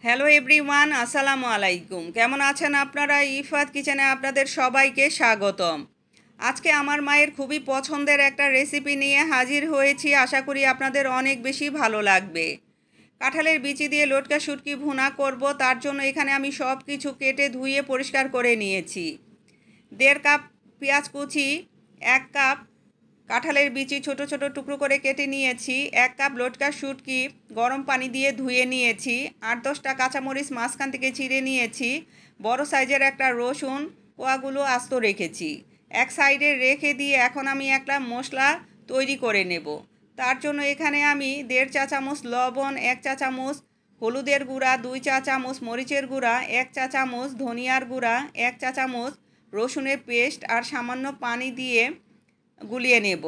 Hello everyone, আসসালামু আলাইকুম। কেমন আছেন আপনারা? ইফাত কিচেনে আপনাদের সবাইকে স্বাগতম। আজকে আমার মায়ের খুবই পছন্দের একটা রেসিপি নিয়ে হাজির হয়েছি। আশা করি আপনাদের অনেক বেশি ভালো লাগবে। কাঁঠালের বিচি দিয়ে লটকা শুটকি ভুনা করব। তার জন্য এখানে আমি সব কিছু কেটে ধুয়ে পরিষ্কার করে নিয়েছি। 1.5 কাপ পেঁয়াজ কুচি, 1 কাপ কাঁঠালের বিচি ছোট ছোট টুকরো করে কেটে নিয়েছি, 1 কাপ লটকা শুটকি গরম পানি দিয়ে ধুয়ে নিয়েছি, 8-10টা কাঁচামরিচ মাঝখান থেকে চিড়ে নিয়েছি, বড় সাইজের একটা রসুন কোয়াগুলো আস্ত রেখেছি। এক সাইডে রেখে দিয়ে এখন আমি একটা মশলা তৈরি করে নেব। তার জন্য এখানে আমি 1.5 চা চামচ লবণ, 1 চা চামচ হলুদের গুঁড়া, 2 চা চামচ মরিচের গুঁড়া, 1 চা চামচ ধনিয়ার গুঁড়া, 1 চা চামচ রসুনের পেস্ট আর সামান্য পানি দিয়ে গুলিয়ে নেব।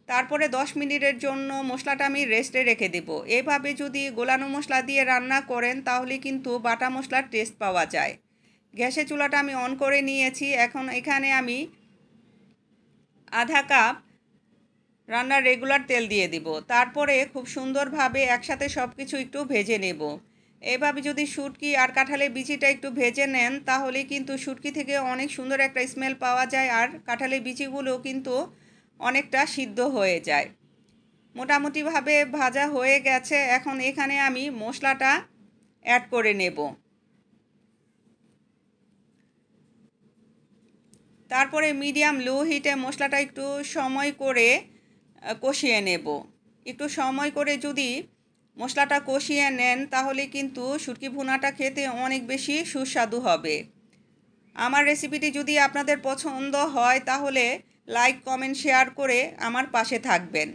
তারপরে 10 মিনিটের জন্য মশলাটা আমি রেস্টে রেখে দেব। এভাবে যদি গোলানো মশলা দিয়ে রান্না করেন তাহলে কিন্তু বাটা মশলার টেস্ট পাওয়া যায়। গ্যাসের চুলাটা আমি অন করে নিয়েছি। এখন এখানে আমি আধা কাপ রান্নার রেগুলার তেল দিয়ে দিব। তারপরে খুব সুন্দরভাবে একসাথে সব কিছু একটু ভেজে নেব। এভাবে যদি শুটকি আর কাঁঠালের বিচিটা একটু ভেজে নেন তাহলে কিন্তু শুটকি থেকে অনেক সুন্দর একটা স্মেল পাওয়া যায়, আর কাঁঠালের বিচিগুলো কিন্তু অনেকটা সিদ্ধ হয়ে যায়। মোটামুটিভাবে ভাজা হয়ে গেছে। এখন এখানে আমি মশলাটা অ্যাড করে নেব। তারপরে মিডিয়াম লো হিটে মশলাটা একটু সময় করে কষিয়ে নেব। একটু সময় করে যদি মশলাটা কষিয়ে নেন তাহলে কিন্তু শুটকি ভুনাটা খেতে অনেক বেশি সুস্বাদু হবে। আমার রেসিপিটি যদি আপনাদের পছন্দ হয় তাহলে লাইক, কমেন্ট, শেয়ার করে আমার পাশে থাকবেন।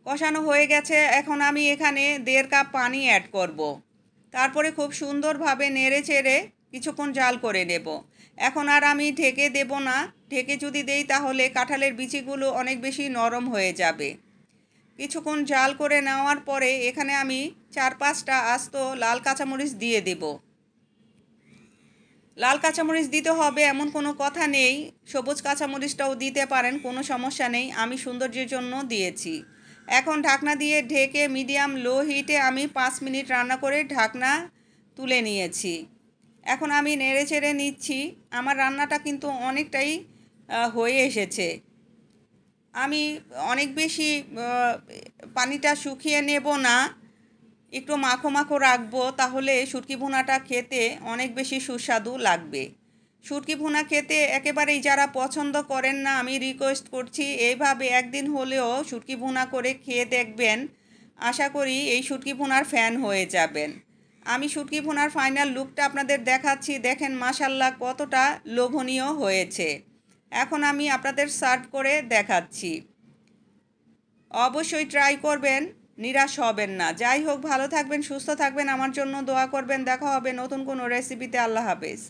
কষানো হয়ে গেছে। এখন আমি এখানে 1.5 কাপ পানি অ্যাড করব। তারপরে খুব সুন্দরভাবে নেড়ে চেড়ে কিছুক্ষণ জাল করে নেব। এখন আর আমি ঢেকে দেব না। ঢেকে যদি দেই তাহলে কাঁঠালের বিচিগুলো অনেক বেশি নরম হয়ে যাবে। কিছুক্ষণ জাল করে নেওয়ার পরে এখানে আমি 4-5টা আস্ত লাল কাঁচামরিচ দিয়ে দেব। লাল কাঁচামরিচ দিতে হবে এমন কোনো কথা নেই, সবুজ কাঁচামরিচটাও দিতে পারেন, কোনো সমস্যা নেই। আমি সৌন্দর্যের জন্য দিয়েছি। এখন ঢাকনা দিয়ে ঢেকে মিডিয়াম লো হিটে আমি 5 মিনিট রান্না করে ঢাকনা তুলে নিয়েছি। এখন আমি নেড়ে চেড়ে নিচ্ছি। আমার রান্নাটা কিন্তু অনেকটাই হয়ে এসেছে। আমি অনেক বেশি পানিটা শুকিয়ে নেব না, একটু মাখো মাখো রাখবো, তাহলে শুটকি ভুনাটা খেতে অনেক বেশি সুস্বাদু লাগবে। শুটকি ভুনা খেতে একেবারেই যারা পছন্দ করেন না, আমি রিকোয়েস্ট করছি এইভাবে একদিন হলেও শুটকি ভুনা করে খেয়ে দেখবেন। আশা করি এই শুটকি ভুনার ফ্যান হয়ে যাবেন। আমি শুটকি ভুনার ফাইনাল লুকটা আপনাদের দেখাচ্ছি। দেখেন মাশাল্লাহ কতটা লোভনীয় হয়েছে। এখন আমি আপনাদের সার্ভ করে দেখাচ্ছি। অবশ্যই ট্রাই করবেন, নিরাশ হবেন না। যাই হোক, ভালো থাকবেন, সুস্থ থাকবেন, আমার জন্য দোয়া করবেন। দেখা হবে নতুন কোনো রেসিপিতে। আল্লাহ হাফেজ।